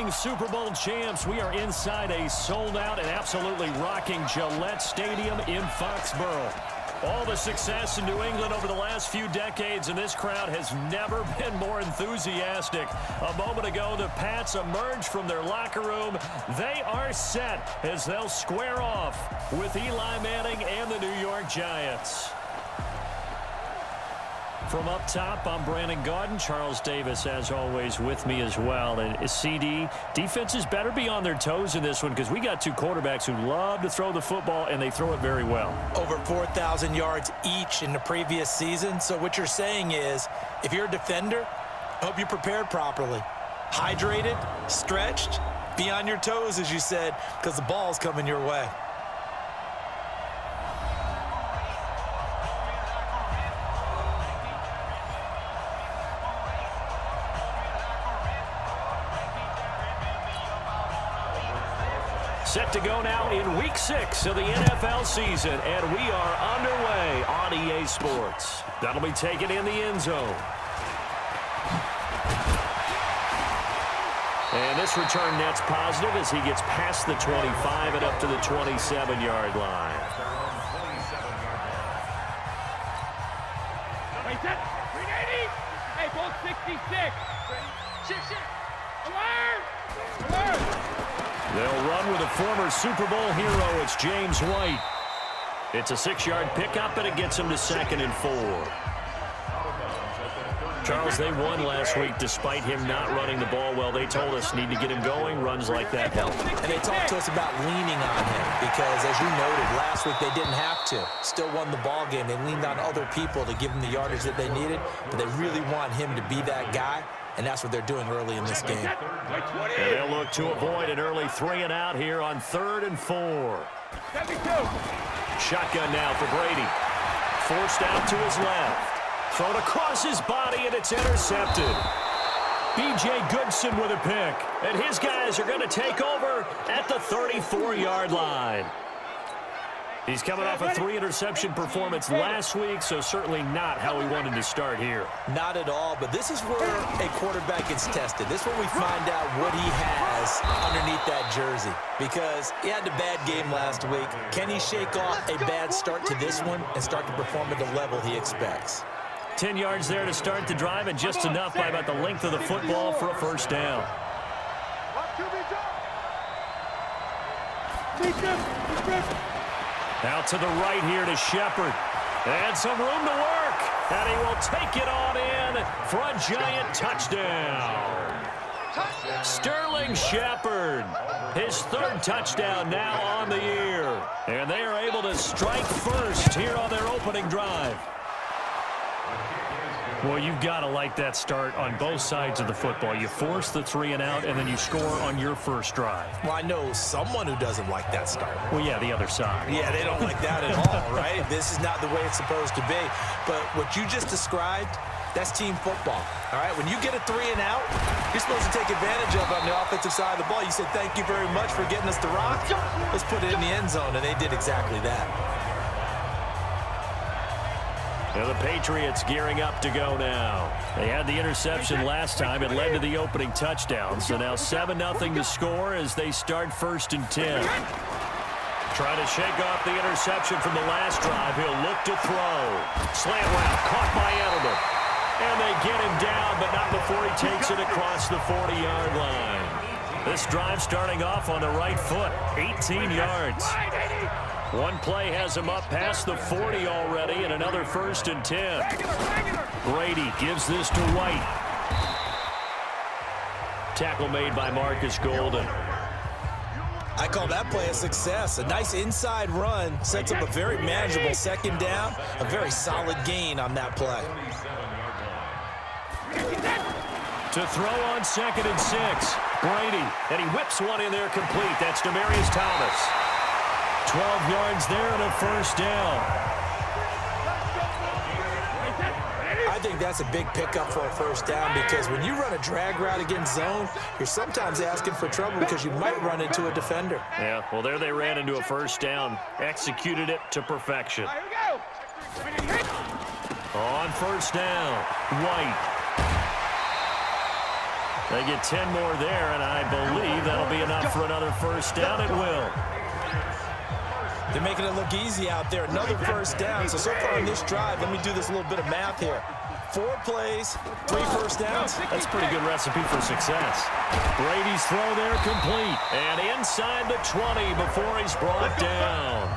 Defending Super Bowl champs, we are inside a sold-out and absolutely rocking Gillette Stadium in Foxborough. All the success in New England over the last few decades, and this crowd has never been more enthusiastic. A moment ago, the Pats emerged from their locker room. They are set as they'll square off with Eli Manning and the New York Giants. From up top, I'm Brandon Gaudin. Charles Davis, as always, with me as well. And CD, defenses better be on their toes in this one because we got two quarterbacks who love to throw the football, and they throw it very well. Over 4,000 yards each in the previous season. So what you're saying is, if you're a defender, I hope you're prepared properly. Hydrated, stretched, be on your toes, as you said, because the ball's coming your way. Set to go now in Week 6 of the NFL season, and we are underway on EA Sports. That'll be taken in the end zone. And this return net's positive as he gets past the 25 and up to the 27-yard line. Hey, ball 66. Sit. Alert! They'll run with a former Super Bowl hero. It's James White. It's a 6-yard pickup, and it gets him to 2nd and 4. Charles, they won last week despite him not running the ball well. They told us need to get him going. Runs like that help. And they talked to us about leaning on him because, as you noted, last week they didn't have to. Still won the ball game. They leaned on other people to give them the yardage that they needed, but they really want him to be that guy. And that's what they're doing early in this game. And they'll look to avoid an early 3 and out here on 3rd and 4. Shotgun now for Brady. Forced out to his left. Thrown across his body, and it's intercepted. B.J. Goodson with a pick. And his guys are going to take over at the 34-yard line. He's coming off a 3-interception performance last week, so certainly not how he wanted to start here. Not at all, but this is where a quarterback gets tested. This is where we find out what he has underneath that jersey, because he had a bad game last week. Can he shake off a bad start to this one and start to perform at the level he expects? 10 yards there to start the drive, and just enough by about the length of the football for a first down. Out to the right here to Shepard. And some room to work. And he will take it on in for a giant touchdown. Sterling Shepard, his 3rd touchdown now on the year. And they are able to strike first here on their opening drive. Well, you've got to like that start on both sides of the football. You force the 3 and out, and then you score on your first drive. Well, I know someone who doesn't like that start. Well, yeah, the other side. Yeah, they don't like that at all, right? This is not the way it's supposed to be. But what you just described, that's team football, all right? When you get a 3 and out, you're supposed to take advantage of it on the offensive side of the ball. You said, thank you very much for getting us the rock. Let's put it in the end zone, and they did exactly that. Now the Patriots gearing up to go now. They had the interception last time. It led to the opening touchdown. So now 7-0 to score as they start 1st and 10. Trying to shake off the interception from the last drive. He'll look to throw. Slant route caught by Edelman. And they get him down, but not before he takes it across the 40-yard line. This drive starting off on the right foot. 18 yards. One play has him up past the 40 already, and another 1st and 10. Brady gives this to White. Tackle made by Marcus Golden. I call that play a success. A nice inside run sets up a very manageable 2nd down. A very solid gain on that play. To throw on 2nd and 6. Brady, and he whips one in there complete. That's Demaryius Thomas. 12 yards there and a 1st down. I think that's a big pickup for a 1st down because when you run a drag route against zone, you're sometimes asking for trouble because you might run into a defender. Yeah, well, there they ran into a 1st down. Executed it to perfection. On 1st down, White. They get 10 more there, and I believe that'll be enough for another first down. It will. They're making it look easy out there. Another first down. So far on this drive, let me do this little bit of math here. 4 plays, 3 first downs. That's a pretty good recipe for success. Brady's throw there complete. And inside the 20 before he's brought down.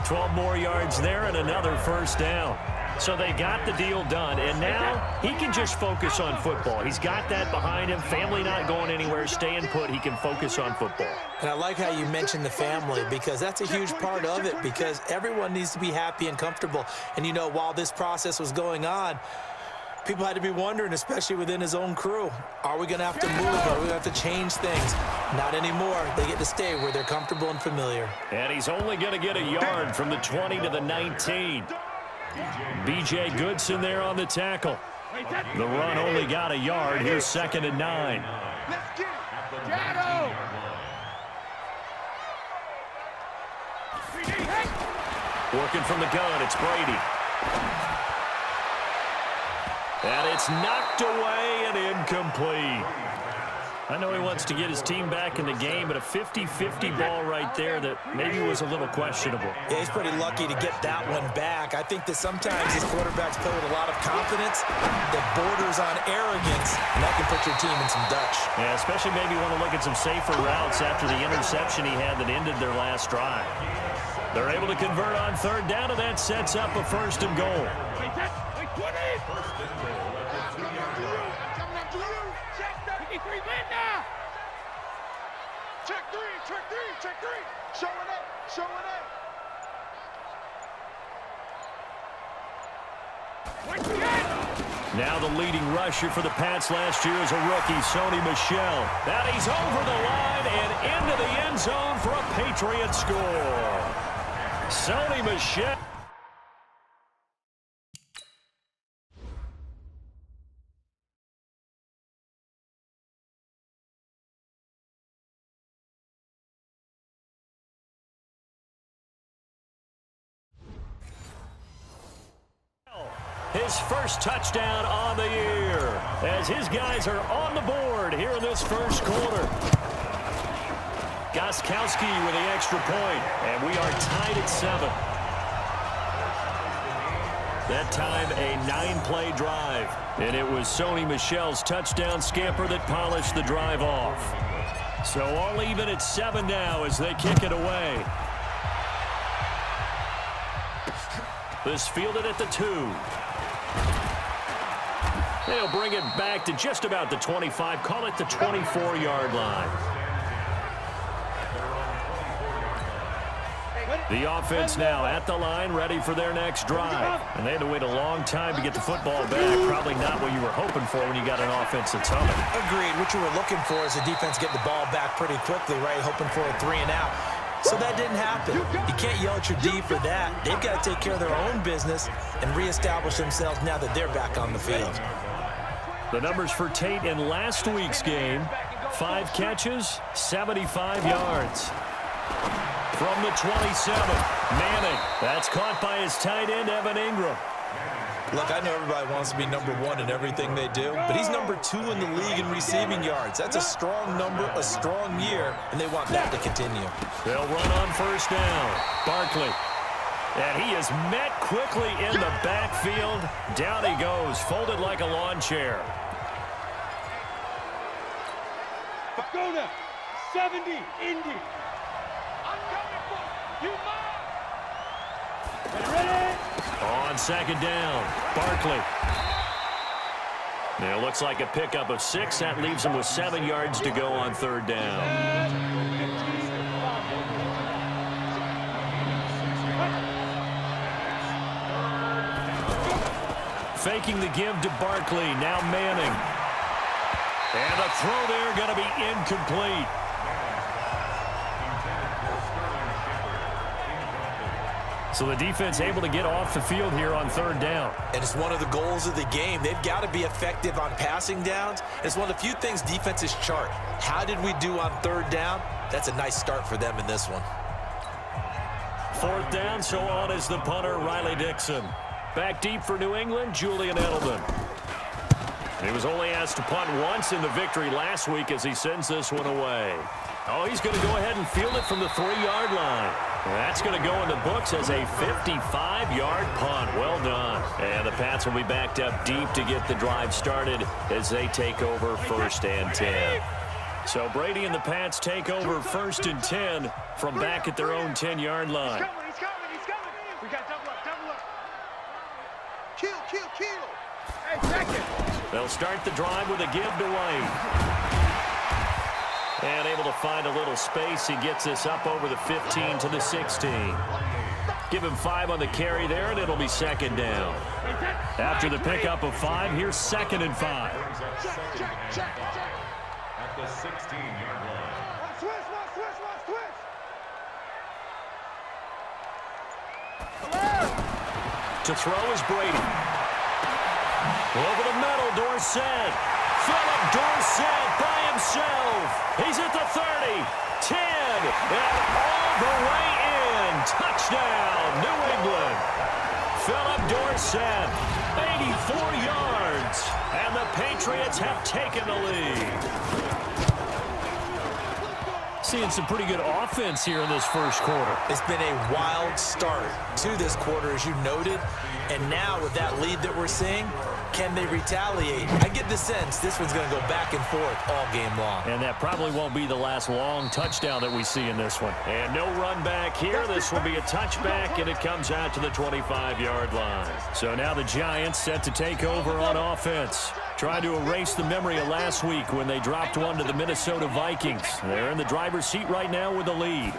12 more yards there and another first down. So they got the deal done, and now he can just focus on football. He's got that behind him. Family not going anywhere, staying put. He can focus on football. And I like how you mentioned the family, because that's a huge part of it, because everyone needs to be happy and comfortable. And, you know, while this process was going on, people had to be wondering, especially within his own crew, are we going to have to move? Are we going to have to change things? Not anymore. They get to stay where they're comfortable and familiar. And he's only going to get a yard from the 20 to the 19. B.J. Goodson there on the tackle. The run only got a yard. Here's 2nd and 9. Let's get it. Shadow. Working from the gun, it's Brady. And it's knocked away and incomplete. I know he wants to get his team back in the game, but a 50-50 ball right there that maybe was a little questionable. Yeah, he's pretty lucky to get that one back. I think that sometimes his quarterbacks play with a lot of confidence that borders on arrogance, and that can put your team in some Dutch. Yeah, especially maybe want to look at some safer routes after the interception he had that ended their last drive. They're able to convert on 3rd down, and that sets up a 1st and goal. Check three. Showing up. Now the leading rusher for the Pats last year is a rookie, Sony Michel. Now he's over the line and into the end zone for a Patriot score. Sony Michel. His first touchdown on the year as his guys are on the board here in this first quarter. Gostkowski with the extra point, and we are tied at 7. That time a 9-play drive, and it was Sony Michel's touchdown scamper that polished the drive off. So all even at 7 now as they kick it away. This fielded at the 2. They'll bring it back to just about the 25, call it the 24-yard line. The offense now at the line, ready for their next drive. And they had to wait a long time to get the football back. Probably not what you were hoping for when you got an offense that's humming. Agreed. What you were looking for is the defense getting the ball back pretty quickly, right? Hoping for a 3 and out. So that didn't happen. You can't yell at your D for that. They've got to take care of their own business and reestablish themselves now that they're back on the field. The numbers for Tate in last week's game: 5 catches, 75 yards. From the 27, Manning. That's caught by his tight end, Evan Ingram. Look, I know everybody wants to be number 1 in everything they do, but he's number 2 in the league in receiving yards. That's a strong number, a strong year, and they want that to continue. They'll run on first down. Barkley. And he is met quickly in the backfield. Down he goes, folded like a lawn chair. Pagoda, 70, Indy. I'm coming for you, man. Ready? On 2nd down, Barkley. Now, looks like a pickup of 6. That leaves him with 7 yards to go on 3rd down. Faking the give to Barkley. Now Manning. And the throw there going to be incomplete. So the defense able to get off the field here on 3rd down. And it's one of the goals of the game. They've got to be effective on passing downs. It's one of the few things defenses chart. How did we do on 3rd down? That's a nice start for them in this one. 4th down, so on is the punter, Riley Dixon. Back deep for New England, Julian Edelman. He was only asked to punt once in the victory last week as he sends this one away. Oh, he's going to go ahead and field it from the 3-yard line. That's going to go in the books as a 55-yard punt. Well done. And the Pats will be backed up deep to get the drive started as they take over 1st and 10. So Brady and the Pats take over 1st and 10 from back at their own 10-yard line. He's coming. We got double up. Kill. Hey, second. They'll start the drive with a give to White. And able to find a little space. He gets this up over the 15 to the 16. Give him 5 on the carry there, and it'll be 2nd down. After the pickup of 5, here's 2nd and 5. Check. At the 16-yard line. Switch. To throw is Brady. Over the middle, Dorsett. Philip Dorsett by himself. He's at the 30, 10, and all the way in. Touchdown, New England. Philip Dorsett, 84 yards, and the Patriots have taken the lead. Seeing some pretty good offense here in this first quarter. It's been a wild start to this quarter, as you noted. And now with that lead that we're seeing, can they retaliate? I get the sense this one's going to go back and forth all game long. And that probably won't be the last long touchdown that we see in this one. And no run back here. This will be a touchback, and it comes out to the 25-yard line. So now the Giants set to take over on offense. Trying to erase the memory of last week when they dropped one to the Minnesota Vikings. They're in the driver's seat right now with the lead.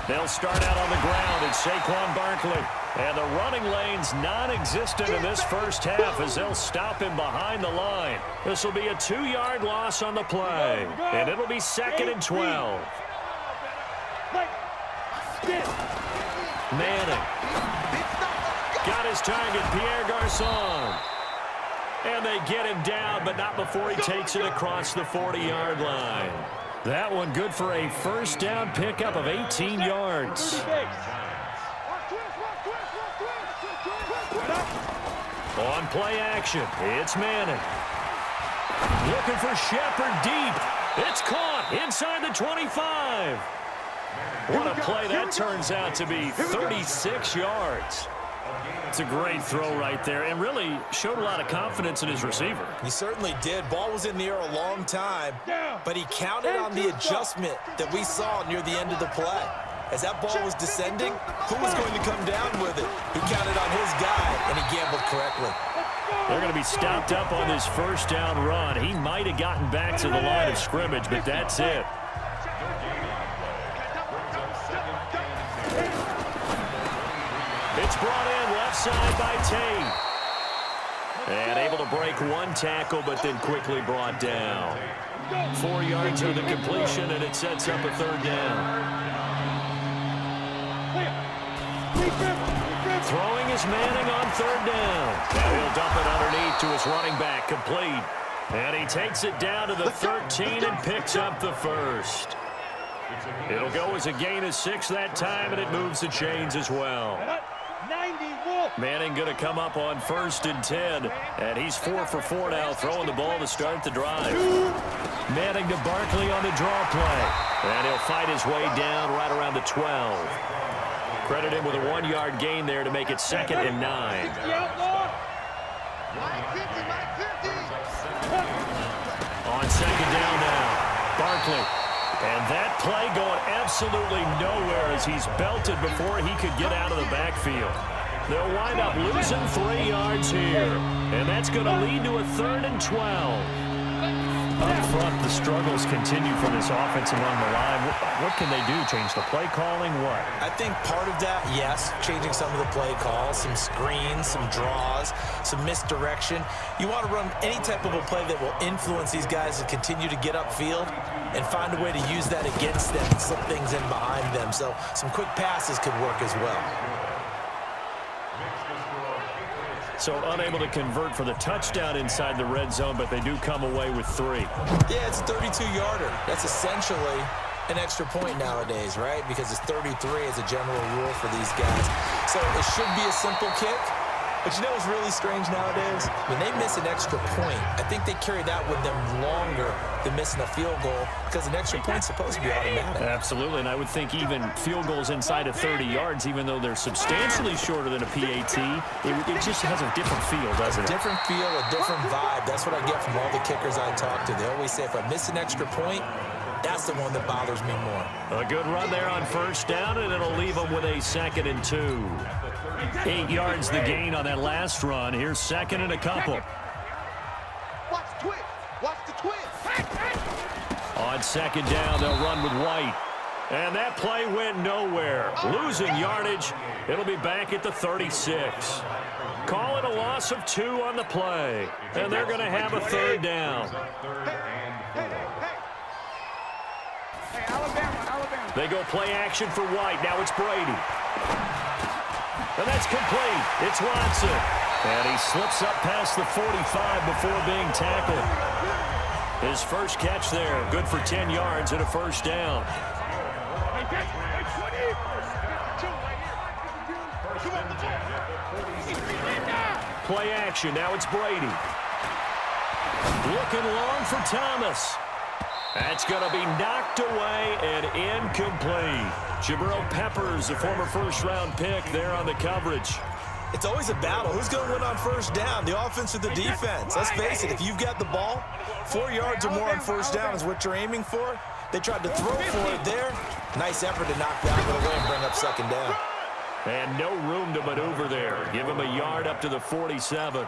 They'll start out on the ground. It's Saquon Barkley. And the running lane's non-existent in this first half as they'll stop him behind the line. This will be a 2-yard loss on the play. And it'll be 2nd and 12. Manning. Got his target, Pierre Garçon. And they get him down, but not before he takes it across the 40-yard line. That one good for a first down pickup of 18 yards. On play action, it's Manning. Looking for Shepard deep. It's caught inside the 25. What a play that turns out to be, 36 yards. It's a great throw right there and really showed a lot of confidence in his receiver. He certainly did. Ball was in the air a long time, but he counted on the adjustment that we saw near the end of the play. As that ball was descending, who was going to come down with it? He counted on his guy, and he gambled correctly. They're going to be stopped up on this first down run. He might have gotten back to the line of scrimmage, but that's it. It's brought in left side by Tate. And able to break one tackle, but then quickly brought down. 4 yards on the completion, and it sets up a 3rd down. Throwing is Manning on 3rd down. Now he'll dump it underneath to his running back, complete. And he takes it down to the 13 and picks up the first. It'll go as a gain of 6 that time, and it moves the chains as well. Manning going to come up on 1st and 10, and he's 4 for 4 now, throwing the ball to start the drive. Manning to Barkley on the draw play, and he'll fight his way down right around the 12. Credit him with a 1-yard gain there to make it 2nd and 9. On 2nd down now, Barkley. And that play going absolutely nowhere as he's belted before he could get out of the backfield. They'll wind up losing 3 yards here. And that's going to lead to a 3rd and 12. Up front, the struggles continue for this offense along the line. What can they do? Change the play calling? What? I think part of that, yes, changing some of the play calls, some screens, some draws, some misdirection. You want to run any type of a play that will influence these guys to continue to get upfield and find a way to use that against them and slip things in behind them. So some quick passes could work as well. So unable to convert for the touchdown inside the red zone, but they do come away with 3. Yeah, it's a 32-yarder. That's essentially an extra point nowadays, right? Because it's 33 as a general rule for these guys. So it should be a simple kick, But you know what's really strange nowadays? When they miss an extra point, I think they carry that with them longer than missing a field goal because an extra point's supposed to be automatic. Absolutely, and I would think even field goals inside of 30 yards, even though they're substantially shorter than a PAT, it just has a different feel, doesn't it? A different feel, a different vibe. That's what I get from all the kickers I talk to. They always say, if I miss an extra point, that's the one that bothers me more. A good run there on first down, and it'll leave them with a 2nd and 2. 8 yards the gain on that last run. Here's 2nd and a couple. Watch the twist. Watch the twist. On 2nd down, they'll run with White. And that play went nowhere. Losing yardage. It'll be back at the 36. Call it a loss of 2 on the play. And they're going to have a 3rd down. Hey, Alabama. They go play action for White. Now it's Brady. And that's complete. It's Watson. And he slips up past the 45 before being tackled. His first catch there. Good for 10 yards and a 1st down. Play action. Now it's Brady. Looking long for Thomas. That's going to be knocked away and incomplete. Jabril Peppers, a former first-round pick, there on the coverage. It's always a battle. Who's going to win on first down, the offense or the defense? Let's face it, if you've got the ball, 4 yards or more on first down is what you're aiming for. They tried to throw for it there. Nice effort to knock that one away and bring up 2nd down. And no room to maneuver there. Give him a yard up to the 47.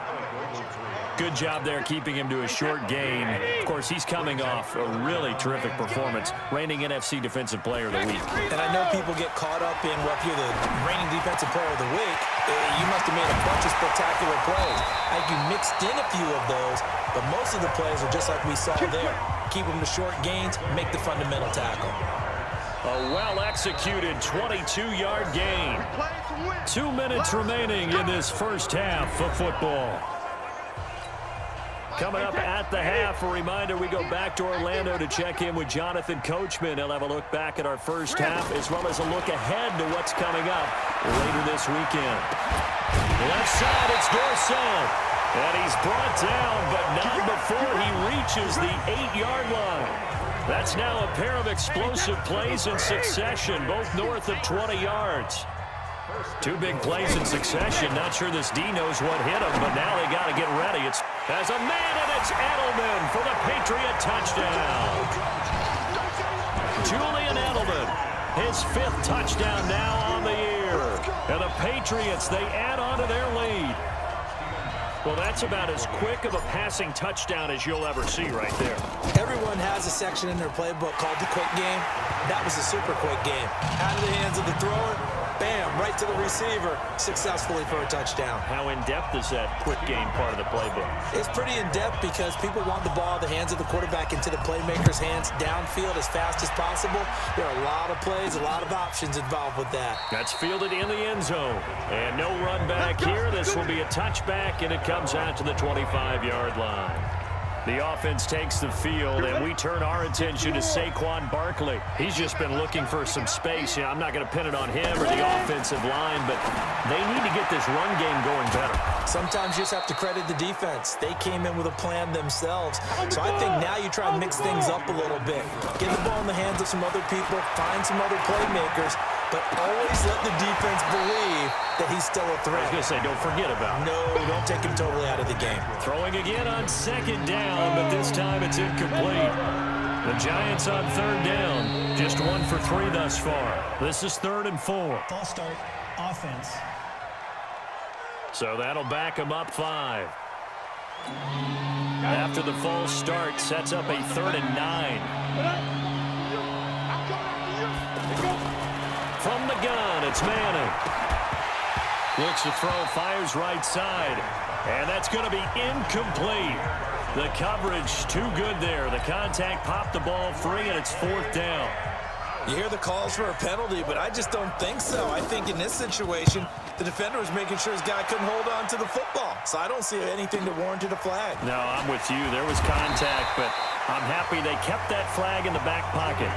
Good job there keeping him to a short gain. Of course, he's coming off a really terrific performance, reigning NFC Defensive Player of the Week. And I know people get caught up in, well, if you're the reigning Defensive Player of the Week, you must have made a bunch of spectacular plays. I think you mixed in a few of those, but most of the plays are just like we saw there. Keep them to short gains, make the fundamental tackle. A well-executed 22-yard gain. 2 minutes remaining in this first half of football. Coming up at the half, a reminder, we go back to Orlando to check in with Jonathan Coachman. He'll have a look back at our first half, as well as a look ahead to what's coming up later this weekend. Left side, it's Dorsett. And he's brought down, but not before he reaches the 8-yard line. That's now a pair of explosive plays in succession, both north of 20 yards. 2 big plays in succession. Not sure this D knows what hit him, but now they got to get ready. It's as a man, and it's Edelman for the Patriot touchdown. Julian Edelman, his 5th touchdown now on the year. And the Patriots, they add on to their lead. Well, that's about as quick of a passing touchdown as you'll ever see right there. Everyone has a section in their playbook called the quick game. That was a super quick game. Out of the hands of the thrower, bam, right to the receiver, successfully for a touchdown. How in-depth is that quick game part of the playbook? It's pretty in-depth because people want the ball out of the hands of the quarterback into the playmaker's hands downfield as fast as possible. There are a lot of plays, a lot of options involved with that. That's fielded in the end zone. And no run back here. This will be a touchback, and it comes out to the 25-yard line. The offense takes the field, and we turn our attention to Saquon Barkley. He's just been looking for some space. I'm not going to pin it on him or the offensive line, but they need to get this run game going better. Sometimes you just have to credit the defense. They came in with a plan themselves. So I think now you try and mix things up a little bit. Get the ball in the hands of some other people, find some other playmakers, but always let the defense believe that he's still a threat. I was going to say, don't forget about him. No, don't take him totally out of the game. Throwing again on 2nd down, but this time it's incomplete. The Giants on 3rd down, just 1 for 3 thus far. This is 3rd and 4. False start, offense. So that'll back them up 5. After the false start, sets up a 3rd and 9. From the gun, it's Manning. Looks to throw, fires right side. And that's going to be incomplete. The coverage too good there. The contact popped the ball free, and it's 4th down. You hear the calls for a penalty, but I just don't think so. I think in this situation, the defender was making sure his guy couldn't hold on to the football. So I don't see anything that warranted a flag. No, I'm with you. There was contact, but I'm happy they kept that flag in the back pocket.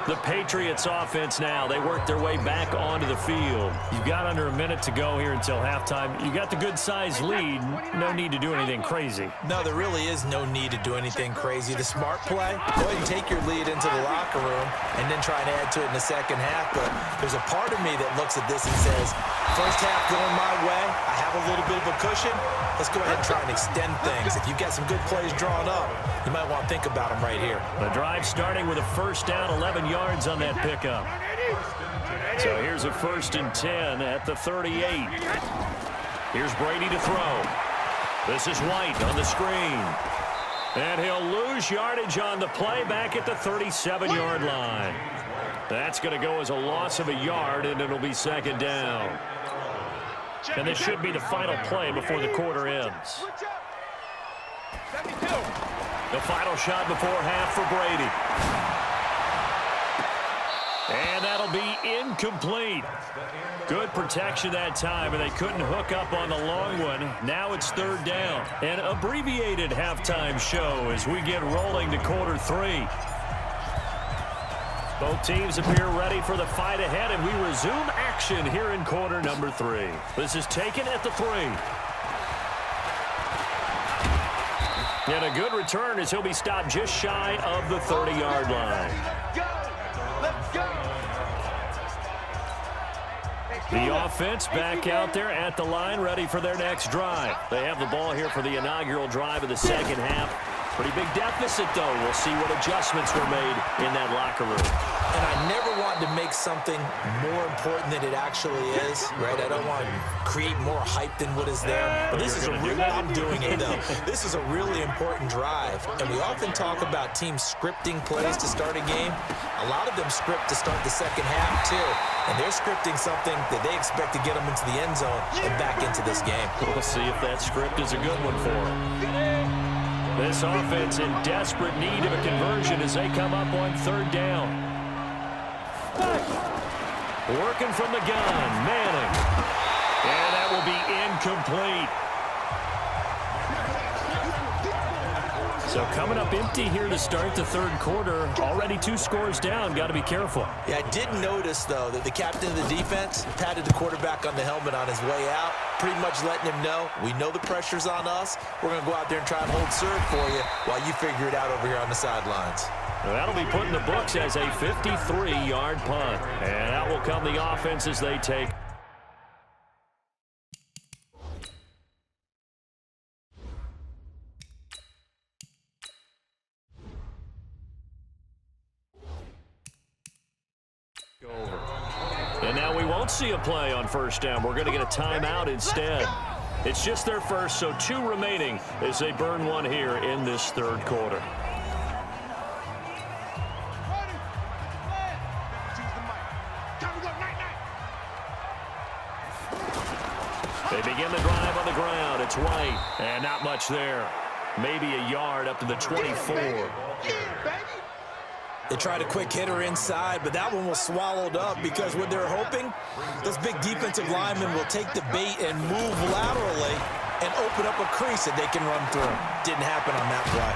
The Patriots offense now. They work their way back onto the field. You've got under a minute to go here until halftime. You got the good-sized lead. No need to do anything crazy. No, there really is no need to do anything crazy. The smart play, go ahead and take your lead into the locker room and then try and add to it in the second half. But there's a part of me that looks at this and says, first half going my way, I have a little bit of a cushion. Let's go ahead and try and extend things. If you've got some good plays drawn up, you might want to think about them right here. The drive starting with a first down, 11 yards on that pickup. So here's a 1st and 10 at the 38. Here's Brady to throw. This is White on the screen. And he'll lose yardage on the play back at the 37-yard line. That's going to go as a loss of a yard, and it'll be 2nd down. And this should be the final play before the quarter ends. The final shot before half for Brady. And that'll be incomplete. Good protection that time, and they couldn't hook up on the long one. Now it's 3rd down. An abbreviated halftime show as we get rolling to quarter 3. Both teams appear ready for the fight ahead, and we resume action here in quarter number 3. This is taken at the 3. And a good return as he'll be stopped just shy of the 30-yard line. Let's go. The offense back out there at the line, ready for their next drive. They have the ball here for the inaugural drive of the second half. Pretty big deficit, though. We'll see what adjustments were made in that locker room. And I never want to make something more important than it actually is, right? I don't want to create more hype than what is there. But this is a really, I'm doing it, though. This is a really important drive. And we often talk about teams scripting plays to start a game. A lot of them script to start the second half, too. And they're scripting something that they expect to get them into the end zone and back into this game. We'll see if that script is a good one for them. This offense in desperate need of a conversion as they come up on 3rd down. Working from the gun, Manning. And that will be incomplete. So coming up empty here to start the 3rd quarter. Already 2 scores down. Got to be careful. Yeah, I did notice, though, that the captain of the defense patted the quarterback on the helmet on his way out, pretty much letting him know, we know the pressure's on us. We're going to go out there and try and hold serve for you while you figure it out over here on the sidelines. Well, that'll be put in the books as a 53-yard punt. And out will come the offense as they take. And now we won't see a play on 1st down. We're going to get a timeout instead. It's just their first, so 2 remaining as they burn one here in this 3rd quarter. They begin the drive on the ground. It's White, and not much there. Maybe a yard up to the 24. They tried a quick hitter inside, but that one was swallowed up because what they're hoping, those big defensive linemen will take the bait and move laterally and open up a crease that they can run through. Didn't happen on that play.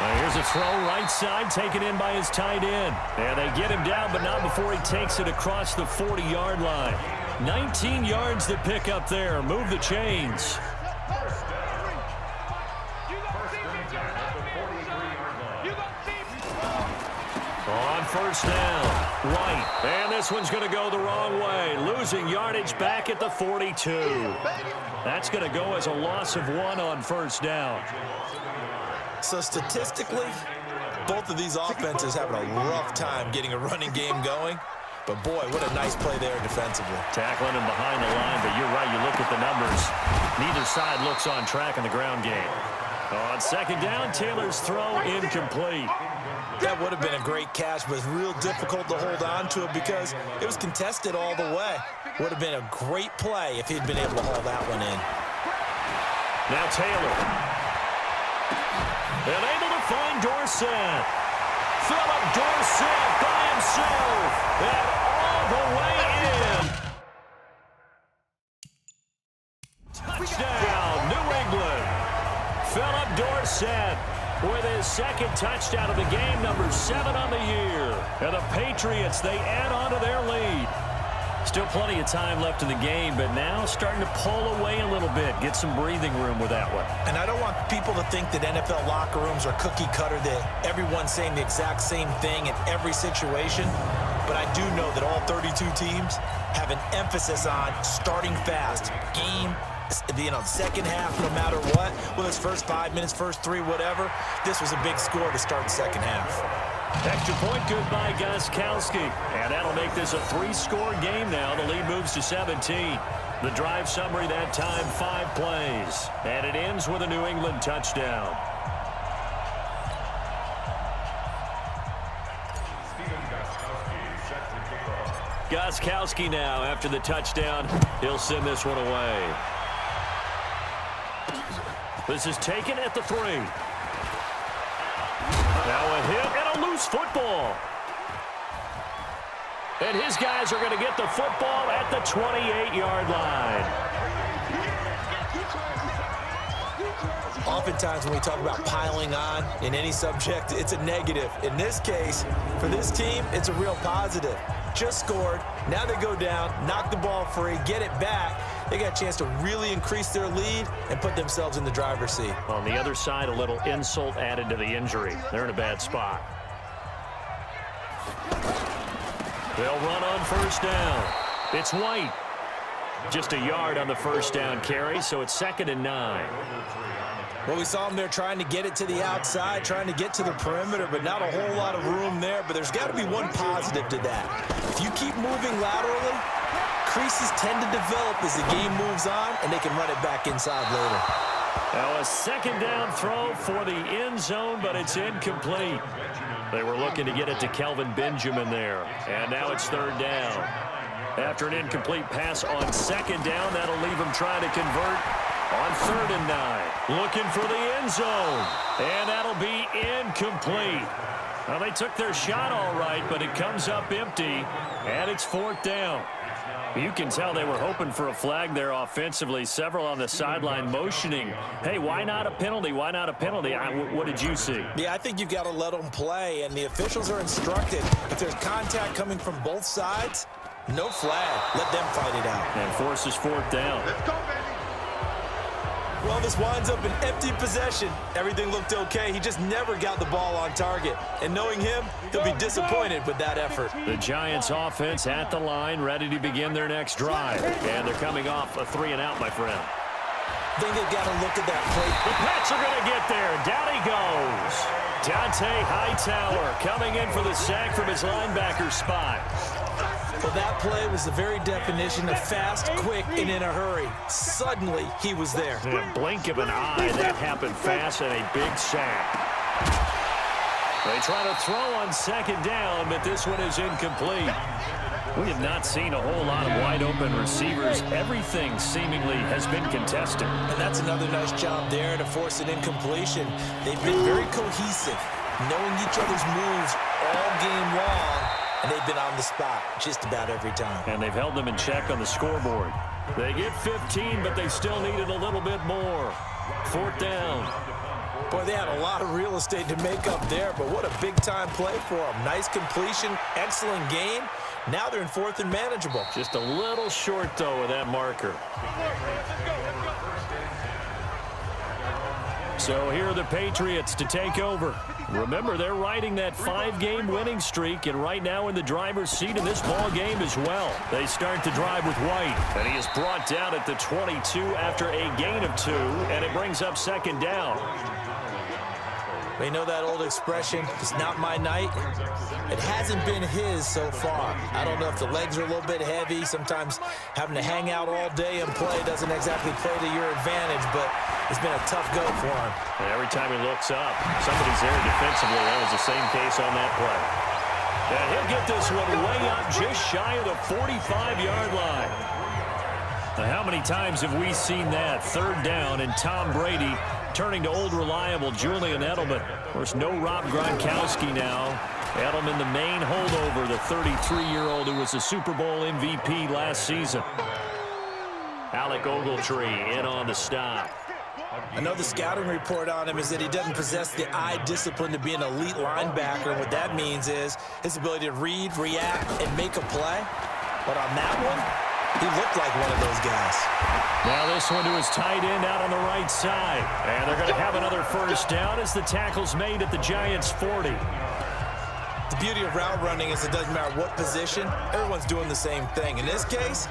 Well, here's a throw right side, taken in by his tight end. And they get him down, but not before he takes it across the 40-yard line. 19 yards to pick up there. Move the chains. On 1st down, White. And this one's going to go the wrong way. Losing yardage back at the 42. That's going to go as a loss of 1 on 1st down. So statistically, both of these offenses having a rough time getting a running game going. But, boy, what a nice play there defensively. Tackling him behind the line, but you're right. You look at the numbers. Neither side looks on track in the ground game. On 2nd down, Taylor's throw incomplete. That would have been a great catch, but it's real difficult to hold on to it because it was contested all the way. Would have been a great play if he'd been able to haul that one in. Now Taylor. And able to find Dorsett. Philip Dorsett by himself. And all the way in. Touchdown, New England. Philip Dorsett with his 2nd touchdown of the game, number 7 on the year. And the Patriots, they add on to their lead. Still plenty of time left in the game, but now starting to pull away a little bit. Get some breathing room with that one. And I don't want people to think that NFL locker rooms are cookie cutter, that everyone's saying the exact same thing in every situation. But I do know that all 32 teams have an emphasis on starting fast. Second half, no matter what. Whether it's first 5 minutes, first 3, whatever. This was a big score to start the second half. Extra point good by Gostkowski. And that'll make this a 3-score game now. The lead moves to 17. The drive summary that time, 5 plays. And it ends with a New England touchdown. Gostkowski now after the touchdown. He'll send this one away. This is taken at the 3. Now a hit and a loose football. And his guys are going to get the football at the 28-yard line. Oftentimes when we talk about piling on in any subject, it's a negative. In this case, for this team, it's a real positive. Just scored. Now they go down, knock the ball free, get it back. They got a chance to really increase their lead and put themselves in the driver's seat. On the other side, a little insult added to the injury. They're in a bad spot. They'll run on first down. It's White. Just a yard on the first down carry, so it's 2nd and 9. Well, we saw them there trying to get it to the outside, trying to get to the perimeter, but not a whole lot of room there. But there's got to be one positive to that. If you keep moving laterally, creases tend to develop as the game moves on, and they can run it back inside later. Now a 2nd down throw for the end zone, but it's incomplete. They were looking to get it to Kelvin Benjamin there, and now it's 3rd down. After an incomplete pass on 2nd down, that'll leave them trying to convert on 3rd and 9. Looking for the end zone, and that'll be incomplete. Well, they took their shot all right, but it comes up empty, and it's 4th down. You can tell they were hoping for a flag there offensively. Several on the sideline motioning, hey, why not a penalty? Why not a penalty? What did you see? Yeah, I think you've got to let them play, and the officials are instructed. If there's contact coming from both sides, no flag. Let them fight it out. And forces 4th down. Let's go, baby. Well, this winds up an empty possession. Everything looked okay. He just never got the ball on target. And knowing him, he'll be disappointed with that effort. The Giants offense at the line, ready to begin their next drive. And they're coming off a 3-and-out, my friend. I think they've got to look at that play. The Pats are going to get there. Down he goes. Dante Hightower coming in for the sack from his linebacker spot. Well, that play was the very definition of fast, quick, and in a hurry. Suddenly, he was there. In a blink of an eye, that happened fast and a big sack. They try to throw on 2nd down, but this one is incomplete. We have not seen a whole lot of wide-open receivers. Everything seemingly has been contested. And that's another nice job there to force an incompletion. They've been very cohesive, knowing each other's moves all game long. And they've been on the spot just about every time. And they've held them in check on the scoreboard. They get 15, but they still needed a little bit more. 4th down. Boy, they had a lot of real estate to make up there, but what a big-time play for them. Nice completion, excellent gain. Now they're in 4th and manageable. Just a little short, though, with that marker. So here are the Patriots to take over. Remember, they're riding that 5-game winning streak, and right now in the driver's seat in this ball game as well. They start the drive with White, and he is brought down at the 22 after a gain of 2, and it brings up 2nd down. They know that old expression, it's not my night. It hasn't been his so far. I don't know if the legs are a little bit heavy. Sometimes having to hang out all day and play doesn't exactly play to your advantage, but it's been a tough go for him. And every time he looks up, somebody's there defensively. That was the same case on that play. And he'll get this one way up just shy of the 45-yard line. Now, how many times have we seen that? 3rd down, and Tom Brady turning to old reliable Julian Edelman. Of course, no Rob Gronkowski now. Edelman, the main holdover, the 33-year-old who was the Super Bowl MVP last season. Alec Ogletree in on the stop. I know the scouting report on him is that he doesn't possess the eye discipline to be an elite linebacker. What that means is his ability to read, react, and make a play. But on that one, he looked like one of those guys. Now this one to his tight end out on the right side. And they're going to have another first down as the tackle's made at the Giants' 40. The beauty of route running is it doesn't matter what position, everyone's doing the same thing. In this case,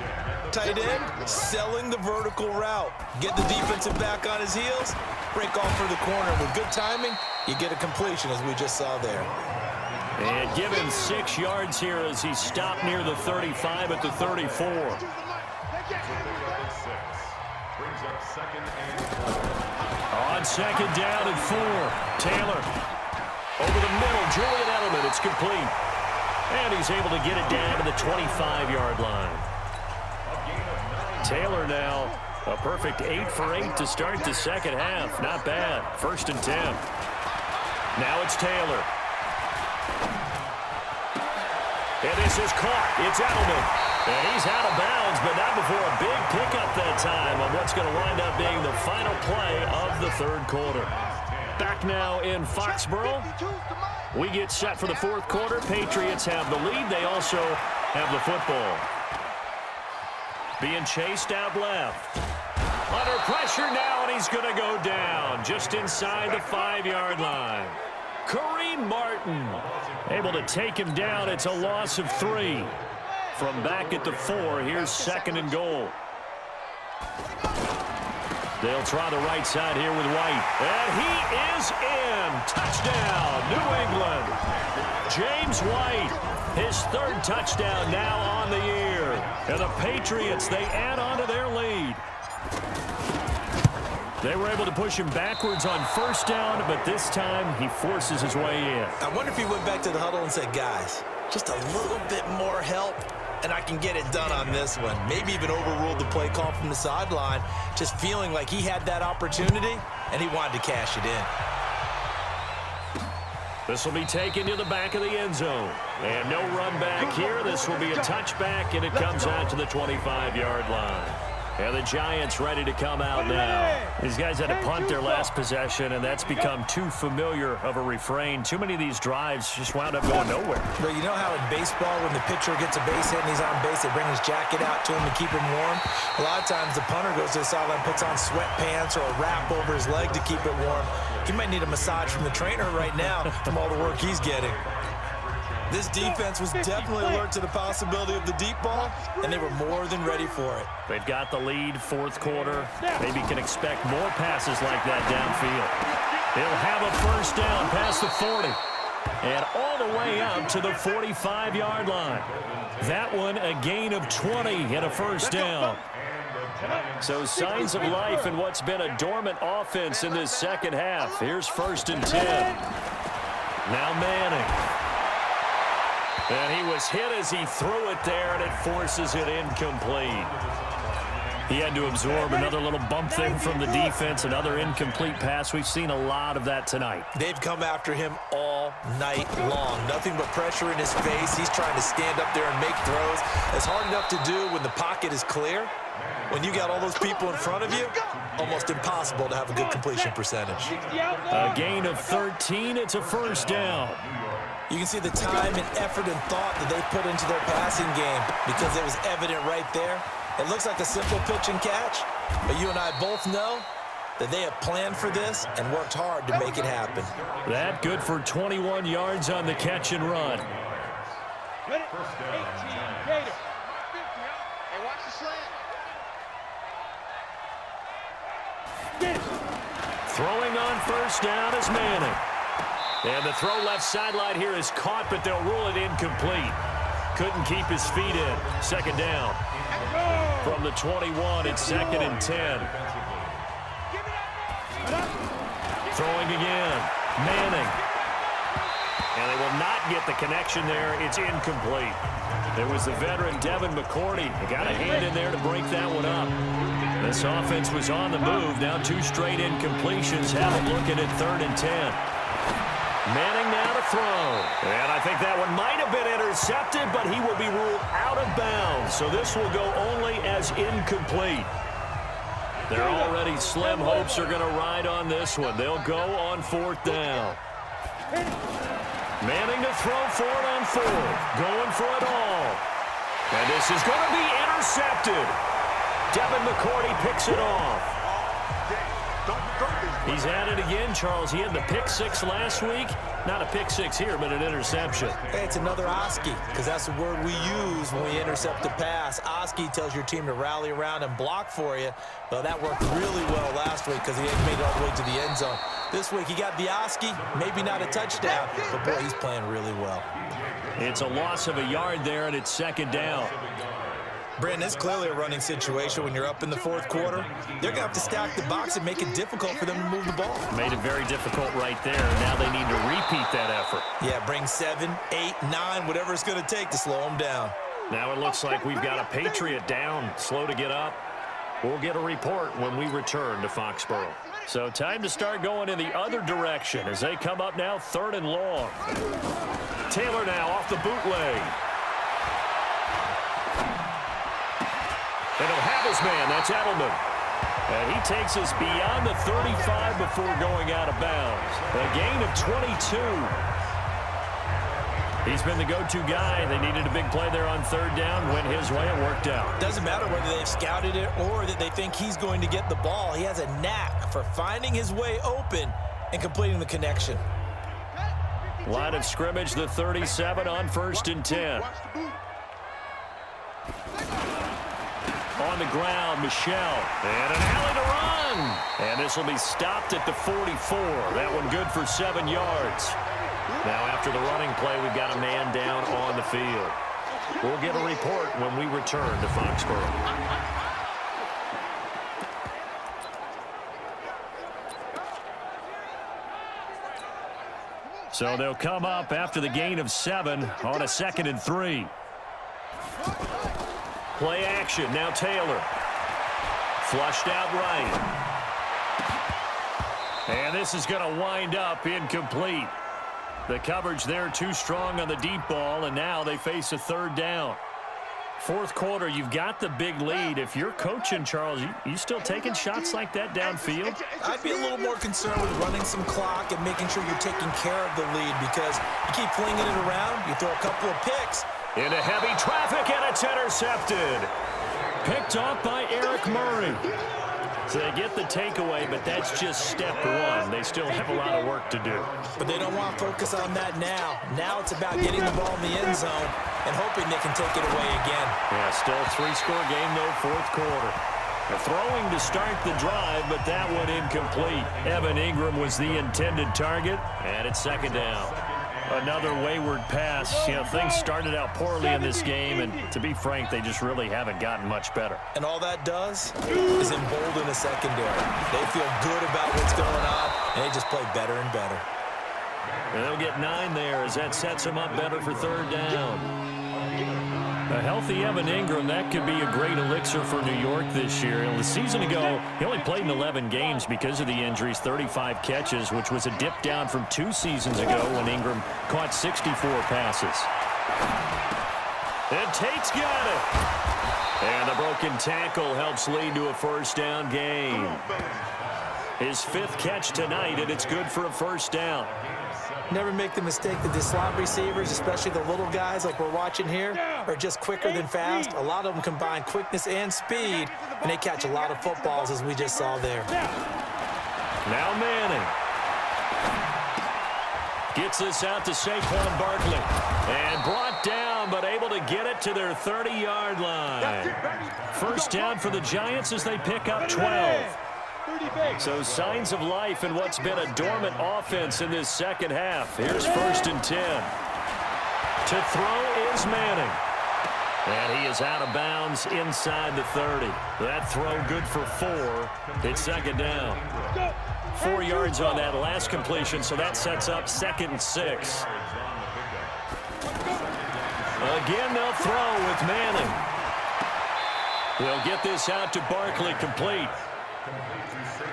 tight end, selling the vertical route. Get the defensive back on his heels, break off for the corner. With good timing, you get a completion, as we just saw there. And given 6 yards here as he stopped near the 35 at the 34. On second down and 4. Taylor over the middle. Julian Edelman. It's complete. And he's able to get it down to the 25-yard line. Taylor now a perfect 8 for 8 to start the second half. Not bad. 1st and 10. Now it's Taylor. And this is caught. It's Edelman. And he's out of bounds, but not before a big pickup that time on what's going to wind up being the final play of the 3rd quarter. Back now in Foxborough. We get set for the 4th quarter. Patriots have the lead. They also have the football. Being chased out left. Under pressure now, and he's going to go down just inside the 5-yard line. Kareem Martin able to take him down. It's a loss of 3. From back at the 4, here's 2nd and goal. They'll try the right side here with White. And he is in. Touchdown, New England. James White, his 3rd touchdown now on the year. And the Patriots, they add on to their lead. They were able to push him backwards on 1st down, but this time he forces his way in. I wonder if he went back to the huddle and said, guys, just a little bit more help, and I can get it done on this one. Maybe even overruled the play call from the sideline, just feeling like he had that opportunity, and he wanted to cash it in. This will be taken to the back of the end zone. And no run back here. This will be a touchback, and it comes out to the 25-yard line. And the Giants ready to come out now. These guys had to punt their last possession, and that's become too familiar of a refrain. Too many of these drives just wound up going nowhere. But you know how in baseball, when the pitcher gets a base hit and he's on base, they bring his jacket out to him to keep him warm? A lot of times the punter goes to the sideline, puts on sweatpants or a wrap over his leg to keep it warm. He might need a massage from the trainer right now from all the work he's getting. This defense was definitely alert to the possibility of the deep ball, and they were more than ready for it. They've got the lead, 4th quarter. Maybe can expect more passes like that downfield. They'll have a 1st down past the 40. And all the way up to the 45-yard line. That one a gain of 20 and a 1st down. So signs of life in what's been a dormant offense in this second half. Here's 1st and 10. Now Manning. And he was hit as he threw it there, and it forces it incomplete. He had to absorb another little bump there from the defense, another incomplete pass. We've seen a lot of that tonight. They've come after him all night long. Nothing but pressure in his face. He's trying to stand up there and make throws. It's hard enough to do when the pocket is clear. When you got all those people in front of you, almost impossible to have a good completion percentage. A gain of 13. It's a 1st down. You can see the time and effort and thought that they put into their passing game because it was evident right there. It looks like a simple pitch and catch, but you and I both know that they have planned for this and worked hard to make it happen. That good for 21 yards on the catch and run. Hey, watch the slant. Throwing on 1st down is Manning. And the throw left sideline here is caught, but they'll rule it incomplete. Couldn't keep his feet in. 2nd down. From the 21, it's 2nd and 10. Throwing again. Manning. And they will not get the connection there. It's incomplete. There was the veteran Devin McCourty. They got a hand in there to break that one up. This offense was on the move. Now 2 straight incompletions. Have a look at it, 3rd and 10. Manning now to throw. And I think that one might have been intercepted, but he will be ruled out of bounds. So this will go only as incomplete. Their already slim hopes are going to ride on this one. They'll go on 4th down. Manning to throw for it on 4th. Going for it all. And this is going to be intercepted. Devin McCourty picks it off. He's at it again, Charles. He had the pick 6 last week. Not a pick 6 here, but an interception. Hey, it's another Oski, because that's the word we use when we intercept a pass. Oski tells your team to rally around and block for you. Well, that worked really well last week because he hadn't made it all the way to the end zone. This week he got the Oski, maybe not a touchdown, but boy, he's playing really well. It's a loss of a yard there, and it's 2nd down. Brandon, it's clearly a running situation when you're up in the 4th quarter. They're going to have to stack the box and make it difficult for them to move the ball. Made it very difficult right there. Now they need to repeat that effort. Yeah, bring 7, 8, 9, whatever it's going to take to slow them down. Now it looks like we've got a Patriot down, slow to get up. We'll get a report when we return to Foxborough. So time to start going in the other direction as they come up now 3rd and long. Taylor now off the bootleg. And he'll have his man. That's Edelman. And he takes us beyond the 35 before going out of bounds. A gain of 22. He's been the go-to guy. They needed a big play there on 3rd down. Went his way. It worked out. Doesn't matter whether they've scouted it or that they think he's going to get the ball. He has a knack for finding his way open and completing the connection. Line of scrimmage, the 37 on 1st and 10. On the ground, Michelle. And an alley to run. And this will be stopped at the 44. That one good for 7 yards. Now after the running play, we've got a man down on the field. We'll get a report when we return to Foxborough. So they'll come up after the gain of 7 on a 2nd and 3. Play action. Now Taylor. Flushed out right. And this is going to wind up incomplete. The coverage there too strong on the deep ball, and now they face a 3rd down. 4th quarter, you've got the big lead. If you're coaching, Charles, you still taking shots like that downfield? I'd be a little more concerned with running some clock and making sure you're taking care of the lead, because you keep flinging it around, you throw a couple of picks. Into heavy traffic, and it's intercepted. Picked off by Eric Murray. So they get the takeaway, but that's just step 1. They still have a lot of work to do. But they don't want to focus on that now. Now it's about getting the ball in the end zone and hoping they can take it away again. Yeah, still 3-score game, though, 4th quarter. They're throwing to start the drive, but that one incomplete. Evan Ingram was the intended target, and it's 2nd down. Another wayward pass. You know, things started out poorly in this game, and to be frank, they just really haven't gotten much better. And all that does is embolden the secondary. They feel good about what's going on, and they just play better and better. And they'll get 9 there as that sets them up better for 3rd down. A healthy Evan Ingram, that could be a great elixir for New York this year. The season ago, he only played in 11 games because of the injuries, 35 catches, which was a dip down from 2 seasons ago when Ingram caught 64 passes. And Tate's got it. And the broken tackle helps lead to a 1st down gain. His 5th catch tonight, and it's good for a 1st down. Never make the mistake that the slot receivers, especially the little guys like we're watching here, are just quicker than fast. A lot of them combine quickness and speed, and they catch a lot of footballs, as we just saw there. Now Manning. Gets this out to Saquon Barkley. And brought down, but able to get it to their 30-yard line. 1st down for the Giants as they pick up 12. So signs of life in what's been a dormant offense in this 2nd half. Here's 1st and 10. To throw is Manning. And he is out of bounds inside the 30. That throw good for 4. It's 2nd down. 4 yards on that last completion, so that sets up 2nd and 6. Again, they'll throw with Manning. They'll get this out to Barkley, complete.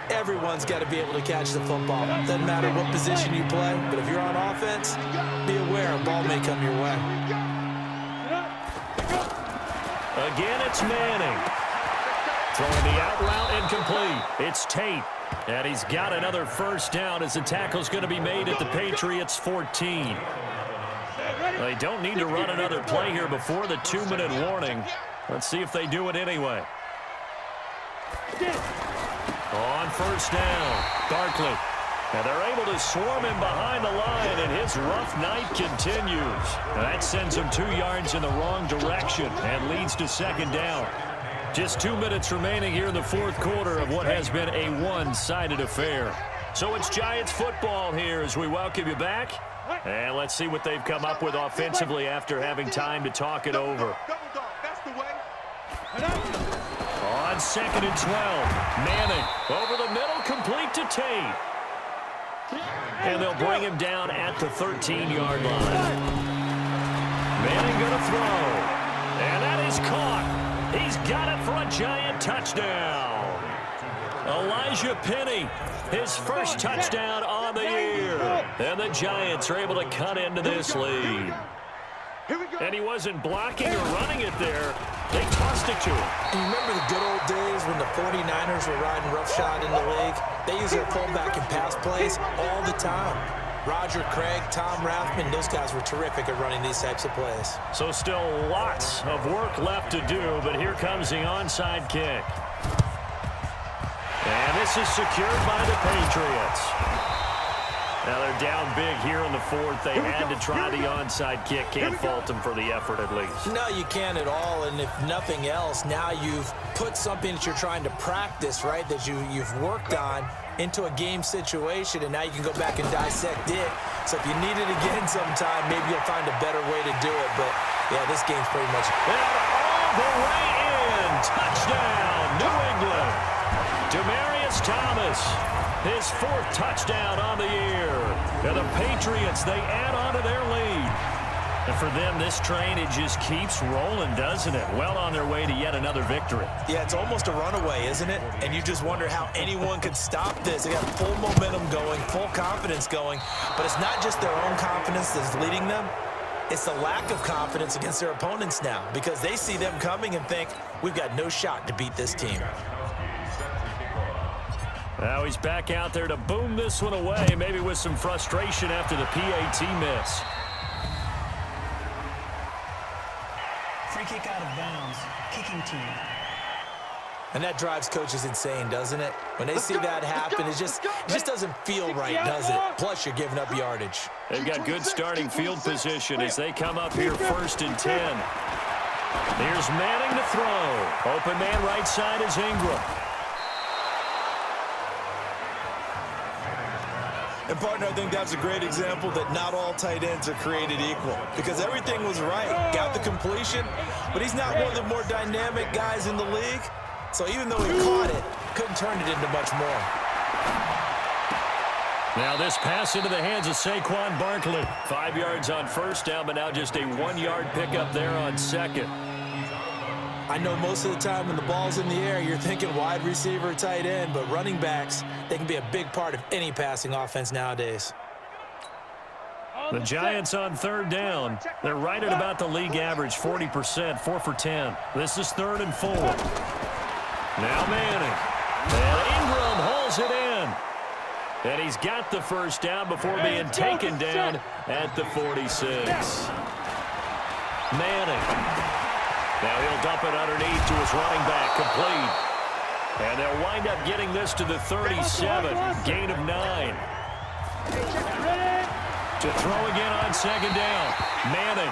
Everyone's got to be able to catch the football. Doesn't matter what position you play, but if you're on offense, be aware a ball may come your way. Again, it's Manning. Throwing the out route incomplete. It's Tate. And he's got another first down as the tackle's going to be made at the Patriots 14. They don't need to run another play here before the 2-minute warning. Let's see if they do it anyway. On first down, Barkley. And they're able to swarm him behind the line, and his rough night continues. That sends him 2 yards in the wrong direction and leads to second down. Just 2 minutes remaining here in the fourth quarter of what has been a one-sided affair. So it's Giants football here as we welcome you back. And let's see what they've come up with offensively after having time to talk it over. On 2nd and 12, Manning over the middle, complete to Tate. And they'll bring him down at the 13-yard line. Manning going to throw. And that is caught. He's got it for a Giant touchdown. Elijah Penny, his first touchdown on the year. And the Giants are able to cut into this lead. And he wasn't blocking or running it there. They tossed it to him. You remember the good old days when the 49ers were riding roughshod in the league? They use their fullback in pass plays all the time. Roger Craig, Tom Rathman, those guys were terrific at running these types of plays. So still lots of work left to do, but here comes the onside kick. And this is secured by the Patriots. Now they're down big here in the fourth. They had to try the onside kick. Can't fault them for the effort at least. No, you can't at all. And if nothing else, now you've put something that you're trying to practice, right, that you've worked on into a game situation, and now you can go back and dissect it. So if you need it again sometime, maybe you'll find a better way to do it. But, yeah, this game's pretty much... And all the way in. Touchdown, New England. Demaryius Thomas. His 4th touchdown on the year. And the Patriots, they add on to their lead. And for them, this train, it just keeps rolling, doesn't it? Well on their way to yet another victory. Yeah, it's almost a runaway, isn't it? And you just wonder how anyone could stop this. They got full momentum going, full confidence going. But it's not just their own confidence that's leading them. It's the lack of confidence against their opponents now, because they see them coming and think, we've got no shot to beat this team. Now he's back out there to boom this one away, maybe with some frustration after the PAT miss. Free kick out of bounds, kicking team. And that drives coaches insane, doesn't it? When they see that happen, it just doesn't feel right, does it? Plus, you're giving up yardage. They've got good starting field position as they come up here 1st and 10. Here's Manning to throw. Open man right side is Ingram. And, partner, I think that's a great example that not all tight ends are created equal, because everything was right. Got the completion, but he's not one of the more dynamic guys in the league. So even though he caught it, couldn't turn it into much more. Now this pass into the hands of Saquon Barkley. 5 yards on first down, but now just a 1-yard pickup there on 2nd. I know most of the time when the ball's in the air, you're thinking wide receiver, tight end, but running backs, they can be a big part of any passing offense nowadays. The Giants on 3rd down. They're right at about the league average, 40%, 4 for 10. This is 3rd and 4. Now Manning. And Ingram hauls it in. And he's got the first down before being taken down at the 46. Manning. Now he'll dump it underneath to his running back, complete. And they'll wind up getting this to the 37, gain of 9. To throw again on 2nd down, Manning.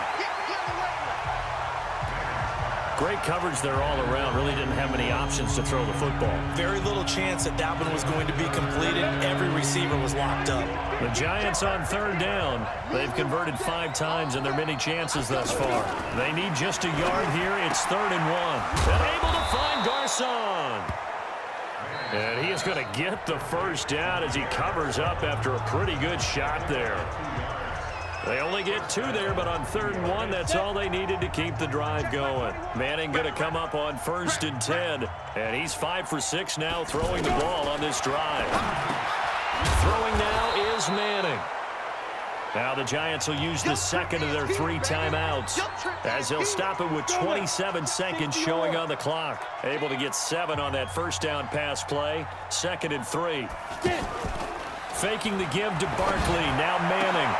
Great coverage there all around. Really didn't have many options to throw the football. Very little chance that that one was going to be completed. Every receiver was locked up. The Giants on 3rd down. They've converted 5 times in their many chances thus far. They need just a yard here. It's 3rd and 1. And able to find Garcon. And he is going to get the first down as he covers up after a pretty good shot there. They only get 2 there, but on 3rd and 1, that's all they needed to keep the drive going. Manning going to come up on 1st and 10, and he's 5 for 6 now throwing the ball on this drive. Throwing now is Manning. Now the Giants will use the second of their 3 timeouts as they'll stop it with 27 seconds showing on the clock. Able to get 7 on that first down pass play. 2nd and 3. Faking the give to Barkley. Now Manning.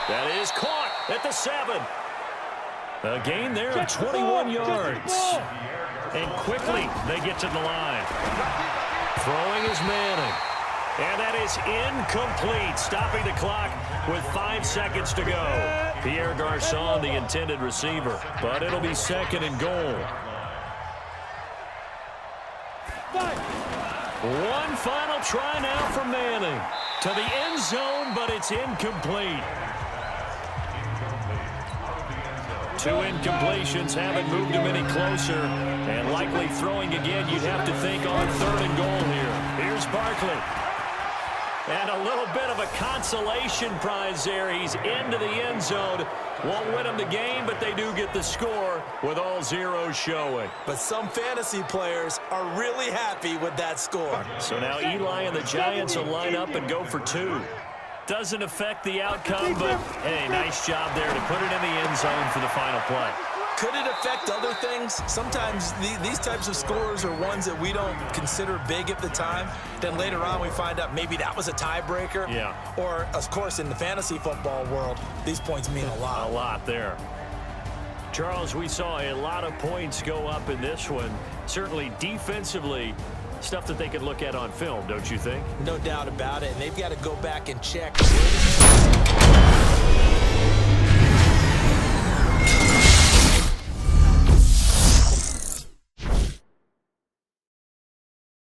That is caught at the 7. A gain there of 21 yards. And quickly they get to the line. Throwing is Manning. And that is incomplete, stopping the clock with 5 seconds to go. Pierre Garçon, the intended receiver, but it'll be 2nd and goal. One final try now for Manning. To the end zone, but it's incomplete. 2 incompletions haven't moved him any closer. And likely throwing again, you'd have to think on 3rd and goal here. Here's Barkley. And a little bit of a consolation prize there. He's into the end zone. Won't win them the game, but they do get the score with all zeros showing. But some fantasy players are really happy with that score. So now Eli and the Giants will line up and go for 2. Doesn't affect the outcome, but, hey, nice job there to put it in the end zone for the final play. Could it affect other things? Sometimes these types of scores are ones that we don't consider big at the time. Then later on we find out maybe that was a tiebreaker. Yeah. Or, of course, in the fantasy football world, these points mean a lot. A lot there. Charles, we saw a lot of points go up in this one. Certainly defensively, stuff that they could look at on film, don't you think? No doubt about it. And they've got to go back and check where